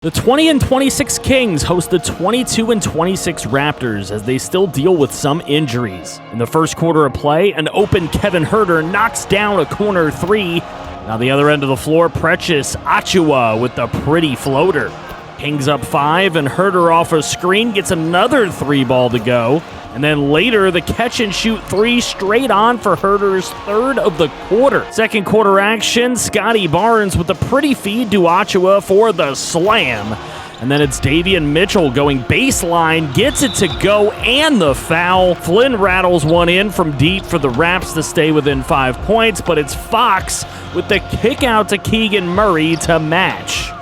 The 20-26 Kings host the 22-26 Raptors as they still deal with some injuries. In the first quarter of play, an open Kevin Huerter knocks down a corner three. Now the other end of the floor, Precious Achiuwa with the pretty floater. Kings up 5, and Huerter off a screen gets another three ball to go. And then later, the catch-and-shoot three straight on for Huerter's third of the quarter. Second quarter action, Scotty Barnes with a pretty feed to Achiuwa for the slam. And then it's Davion Mitchell going baseline, gets it to go, and the foul. Flynn rattles one in from deep for the Raps to stay within 5 points, but it's Fox with the kick out to Keegan Murray to match.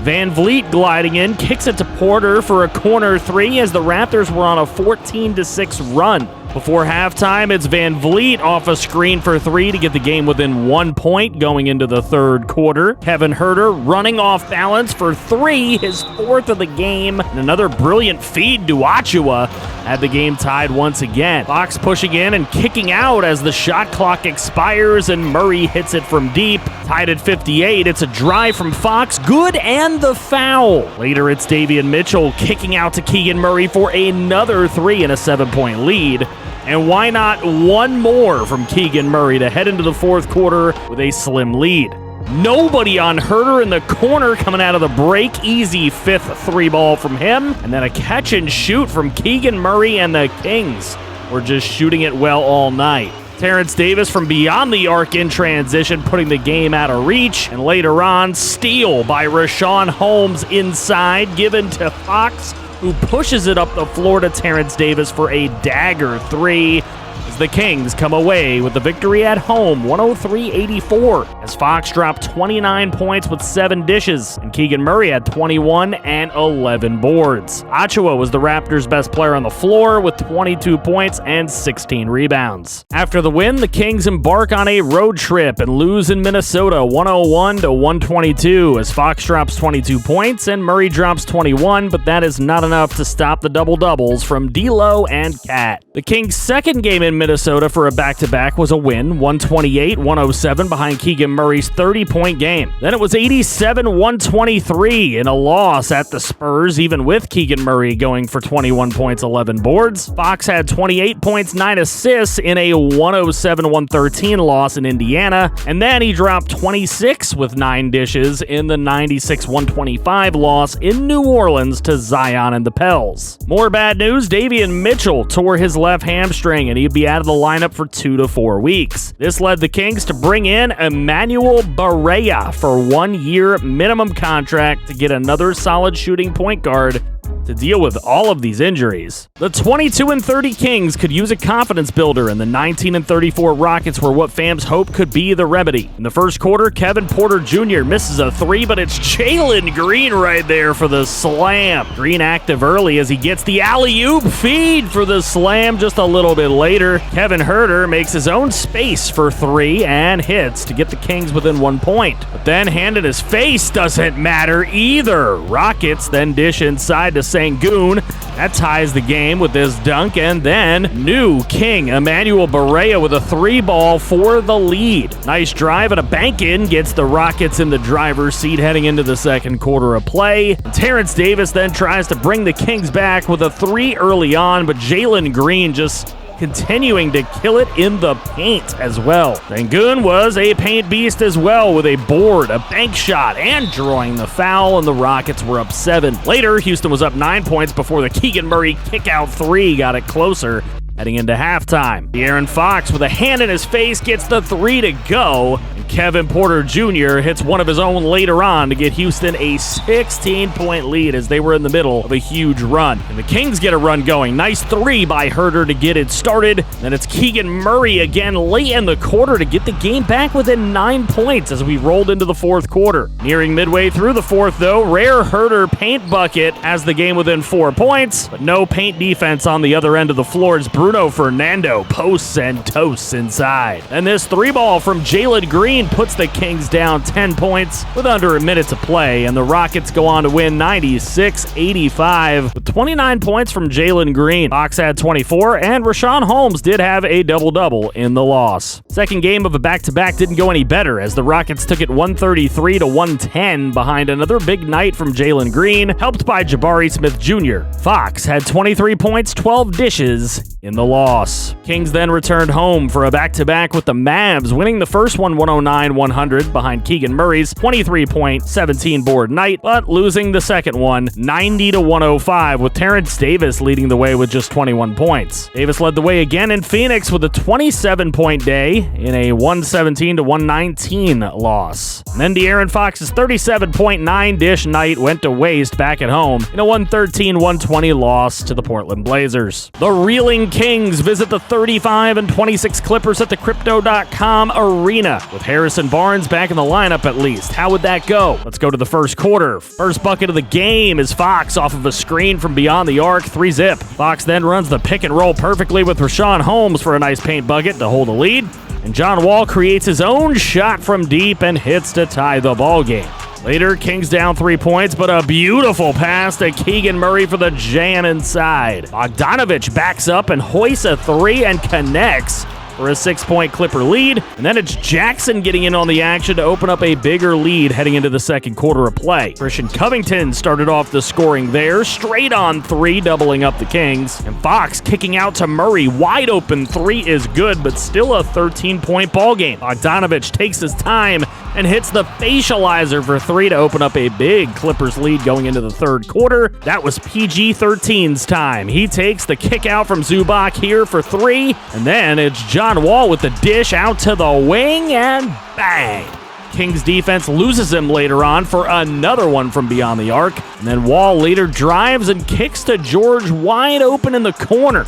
Van Vliet gliding in, kicks it to Porter for a corner three as the Raptors were on a 14-6 run. Before halftime, it's Van Vliet off a screen for three to get the game within 1 point going into the third quarter. Kevin Huerter running off balance for three, his fourth of the game. And another brilliant feed to Achiuwa had the game tied once again. Fox pushing in and kicking out as the shot clock expires and Murray hits it from deep. Tied at 58, it's a drive from Fox, good, and the foul. Later, it's Davion Mitchell kicking out to Keegan Murray for another three and a 7-point lead. And why not one more from Keegan Murray to head into the fourth quarter with a slim lead? Nobody on Huerter in the corner coming out of the break. Easy fifth three ball from him. And then a catch and shoot from Keegan Murray, and the Kings were just shooting it well all night. Terrence Davis from beyond the arc in transition, putting the game out of reach. And later on, steal by Richaun Holmes inside, given to Fox, who pushes it up the floor to Terrence Davis for a dagger three. As the Kings come away with the victory at home, 103-84, as Fox dropped 29 points with 7 dishes, and Keegan Murray had 21 and 11 boards. Achiuwa was the Raptors' best player on the floor with 22 points and 16 rebounds. After the win, the Kings embark on a road trip and lose in Minnesota 101-122, as Fox drops 22 points and Murray drops 21, but that is not enough to stop the double-doubles from D'Lo and Cat. The Kings' second game in Minnesota for a back-to-back was a win, 128-107 behind Keegan Murray's 30-point game. Then it was 87-123 in a loss at the Spurs, even with Keegan Murray going for 21 points, 11 boards. Fox had 28 points, 9 assists in a 107-113 loss in Indiana, and then he dropped 26 with 9 dishes in the 96-125 loss in New Orleans to Zion and the Pels. More bad news, Davion Mitchell tore his left hamstring, and he'd be out of the lineup for 2 to 4 weeks. This led the Kings to bring in Emmanuel Barea for 1 year minimum contract to get another solid shooting point guard to deal with all of these injuries. The 22-30 Kings could use a confidence builder, and the 19-34 Rockets were what fans hope could be the remedy. In the first quarter, Kevin Porter Jr. misses a three, but it's Jalen Green right there for the slam. Green active early as he gets the alley-oop feed for the slam just a little bit later. Kevin Huerter makes his own space for three and hits to get the Kings within 1 point. But then hand in his face doesn't matter either. Rockets then dish inside to Sengun. That ties the game with this dunk, and then new King Emmanuel Barea with a three ball for the lead. Nice drive and a bank in gets the Rockets in the driver's seat heading into the second quarter of play. Terrence Davis then tries to bring the Kings back with a three early on, but Jalen Green just continuing to kill it in the paint as well. Sengun was a paint beast as well with a board, a bank shot, and drawing the foul, and the Rockets were up 7. Later, Houston was up 9 points before the Keegan Murray kick-out three got it closer heading into halftime. De'Aaron Fox with a hand in his face gets the three to go, and Kevin Porter Jr. hits one of his own later on to get Houston a 16-point lead as they were in the middle of a huge run. And the Kings get a run going. Nice three by Huerter to get it started. Then it's Keegan Murray again late in the quarter to get the game back within 9 points as we rolled into the fourth quarter. Nearing midway through the fourth, though, rare Huerter paint bucket has the game within 4 points, but no paint defense on the other end of the floor as Bruno Bruno Fernando posts and toasts inside. And this 3-ball from Jalen Green puts the Kings down 10 points with under a minute to play, and the Rockets go on to win 96-85 with 29 points from Jalen Green. Fox had 24, and Rashawn Holmes did have a double-double in the loss. Second game of a back-to-back didn't go any better as the Rockets took it 133-110 behind another big night from Jalen Green, helped by Jabari Smith Jr. Fox had 23 points, 12 dishes in the loss. Kings then returned home for a back-to-back with the Mavs, winning the first one 109-100 behind Keegan Murray's 23-point, 17-board night, but losing the second one 90-105 with Terrence Davis leading the way with just 21 points. Davis led the way again in Phoenix with a 27-point day in a 117-119 loss. And then De'Aaron Fox's 37.9 dish night went to waste back at home in a 113-120 loss to the Portland Blazers. The reeling Kings visit the 35-26 Clippers at the Crypto.com Arena, with Harrison Barnes back in the lineup at least. How would that go? Let's go to the first quarter. First bucket of the game is Fox off of a screen from beyond the arc, 3-zip. Fox then runs the pick and roll perfectly with Rashawn Holmes for a nice paint bucket to hold the lead, and John Wall creates his own shot from deep and hits to tie the ball game. Later, Kings down 3 points, but a beautiful pass to Keegan Murray for the jam inside. Bogdanovich backs up and hoists a 3 and connects for a 6-point Clipper lead, and then it's Jackson getting in on the action to open up a bigger lead heading into the second quarter of play. Christian Covington started off the scoring there, straight on 3, doubling up the Kings, and Fox kicking out to Murray, wide open 3 is good, but still a 13-point ball game. Bogdanovich takes his time and hits the facializer for 3 to open up a big Clippers lead going into the third quarter. That was PG-13's time. He takes the kick out from Zubac here for 3, and then it's John Wall with the dish out to the wing, and bang! Kings defense loses him later on for another one from beyond the arc, and then Wall later drives and kicks to George wide open in the corner.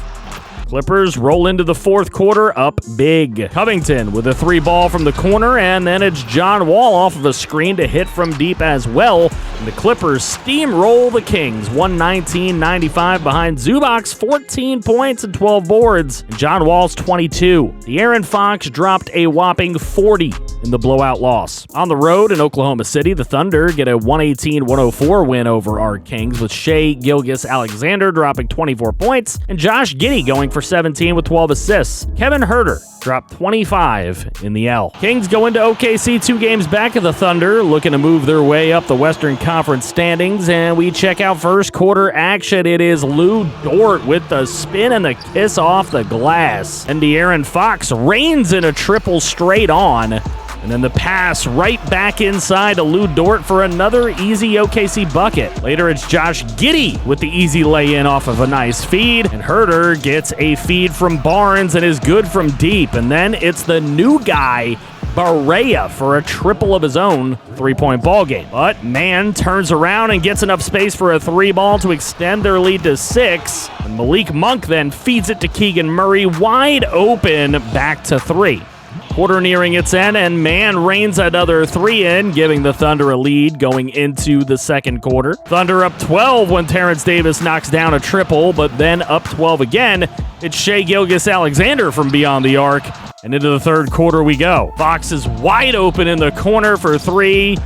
Clippers roll into the fourth quarter up big. Covington with a 3-ball from the corner, and then it's John Wall off of a screen to hit from deep as well. And the Clippers steamroll the Kings 119-95 behind Zubac's 14 points and 12 boards, and John Wall's 22. De'Aaron Fox dropped a whopping 40 in the blowout loss. On the road in Oklahoma City, the Thunder get a 118-104 win over our Kings, with Shai Gilgeous-Alexander dropping 24 points and Josh Giddey going for 17 with 12 assists. Kevin Huerter dropped 25 in the L. Kings go into OKC 2 games back of the Thunder, looking to move their way up the Western Conference standings, and we check out first quarter action. It is Lou Dort with the spin and the kiss off the glass, and De'Aaron Fox reigns in a triple straight on. And then the pass right back inside to Lou Dort for another easy OKC bucket. Later, it's Josh Giddey with the easy lay-in off of a nice feed. And Huerter gets a feed from Barnes and is good from deep. And then it's the new guy, Barea, for a triple of his own 3-point ball game. But Man turns around and gets enough space for a 3-ball to extend their lead to 6. And Malik Monk then feeds it to Keegan Murray wide open back to 3. Quarter nearing its end, and Man rains another 3 in, giving the Thunder a lead going into the second quarter. Thunder up 12 when Terrence Davis knocks down a triple, but then up 12 again. It's Shai Gilgeous-Alexander from beyond the arc, and into the third quarter we go. Fox is wide open in the corner for 3.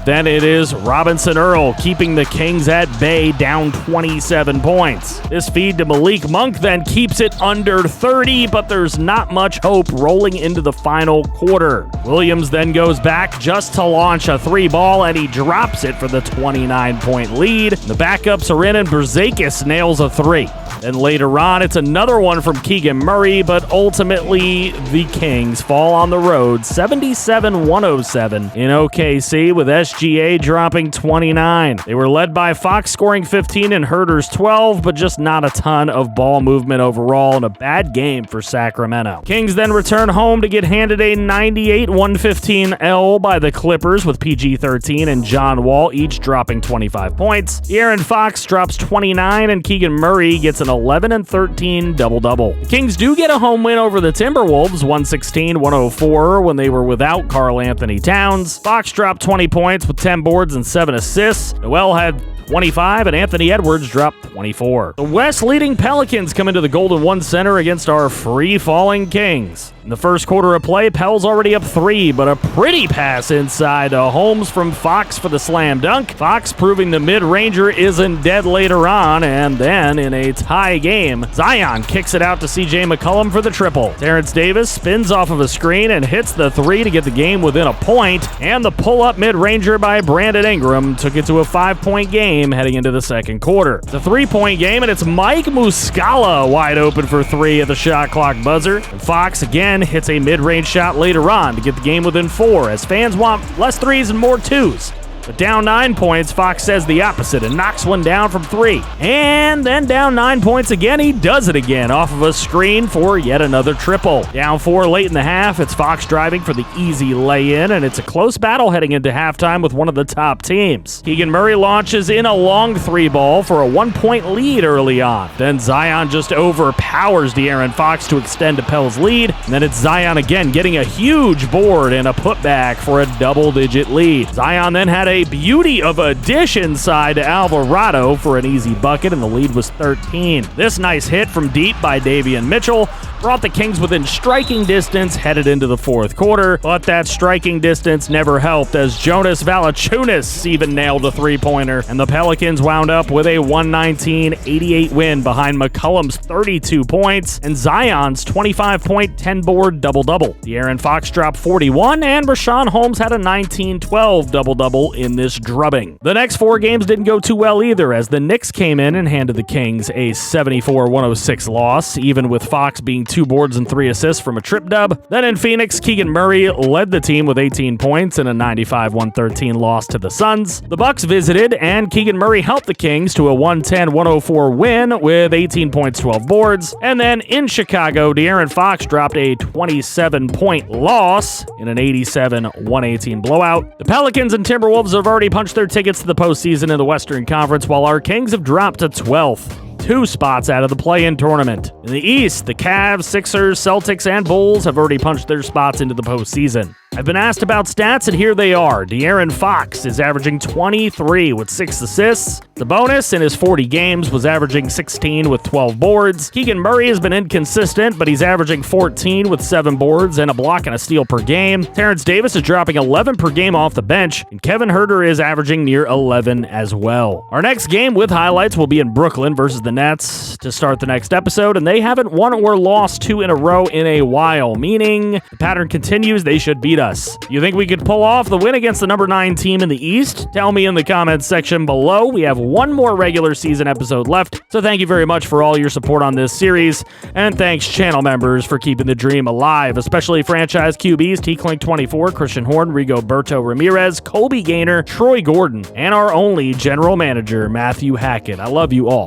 Then it is Robinson Earl keeping the Kings at bay, down 27 points. This feed to Malik Monk then keeps it under 30, but there's not much hope rolling into the final quarter. Williams then goes back just to launch a 3-ball, and he drops it for the 29-point lead. The backups are in, and Brzakis nails a 3. Then later on, it's another one from Keegan Murray, but ultimately the Kings fall on the road 77-107 in OKC, with SGA dropping 29. They were led by Fox scoring 15 and Huerter's 12, but just not a ton of ball movement overall, and a bad game for Sacramento. Kings then return home to get handed a 98-115 L by the Clippers, with PG-13 and John Wall each dropping 25 points. De'Aaron Fox drops 29, and Keegan Murray gets an 11-13 double-double. The Kings do get a home win over the Timberwolves, 116-104, when they were without Karl Anthony Towns. Fox dropped 20 points with 10 boards and 7 assists. Noel had 25, and Anthony Edwards dropped 24. The West-leading Pelicans come into the Golden One Center against our free-falling Kings. In the first quarter of play, Pel's already up 3, but a pretty pass inside to Holmes from Fox for the slam dunk. Fox proving the mid-ranger isn't dead later on, and then in a tie game, Zion kicks it out to C.J. McCollum for the triple. Terrence Davis spins off of a screen and hits the 3 to get the game within a point, and the pull-up mid-ranger by Brandon Ingram took it to a 5-point game heading into the second quarter. It's a 3-point game, and it's Mike Muscala wide open for 3 at the shot clock buzzer. And Fox again hits a mid-range shot later on to get the game within 4, as fans want less 3s and more 2s. But down 9 points, Fox says the opposite and knocks one down from 3. And then down 9 points again, he does it again off of a screen for yet another triple. Down 4 late in the half, it's Fox driving for the easy lay-in, and it's a close battle heading into halftime with one of the top teams. Keegan Murray launches in a long 3-ball for a 1-point lead early on. Then Zion just overpowers De'Aaron Fox to extend Pel's lead, and then it's Zion again getting a huge board and a putback for a double-digit lead. Zion then had a beauty of a dish inside to Alvarado for an easy bucket, and the lead was 13. This nice hit from deep by Davion Mitchell brought the Kings within striking distance headed into the fourth quarter, but that striking distance never helped as Jonas Valanciunas even nailed a 3-pointer, and the Pelicans wound up with a 119-88 win behind McCollum's 32 points and Zion's 25-point, 10-board double-double. De'Aaron Fox dropped 41, and Rashawn Holmes had a 19-12 double-double in this drubbing. The next 4 games didn't go too well either, as the Knicks came in and handed the Kings a 74-106 loss, even with Fox being 2 boards and 3 assists from a trip dub. Then in Phoenix, Keegan Murray led the team with 18 points in a 95-113 loss to the Suns. The Bucks visited, and Keegan Murray helped the Kings to a 110-104 win with 18 points, 12 boards. And then in Chicago, De'Aaron Fox dropped a 27-point loss in an 87-118 blowout. The Pelicans and Timberwolves have already punched their tickets to the postseason in the Western Conference, while our Kings have dropped to 12th. 2 spots out of the play-in tournament. In the East, the Cavs, Sixers, Celtics, and Bulls have already punched their spots into the postseason. I've been asked about stats, and here they are. De'Aaron Fox is averaging 23 with 6 assists. The bonus in his 40 games was averaging 16 with 12 boards. Keegan Murray has been inconsistent, but he's averaging 14 with 7 boards and a block and a steal per game. Terrence Davis is dropping 11 per game off the bench, and Kevin Huerter is averaging near 11 as well. Our next game with highlights will be in Brooklyn versus the Nets to start the next episode, and they haven't won or lost 2 in a row in a while, meaning the pattern continues. They should beat us. You think we could pull off the win against the number 9 team in the East? Tell me in the comments section below. We have 1 more regular season episode left, so thank you very much for all your support on this series, and thanks channel members for keeping the dream alive, especially franchise QBs TClink24, Christian Horn, Rigoberto Ramirez, Colby Gaynor, Troy Gordon, and our only general manager, Matthew Hackett. I love you all.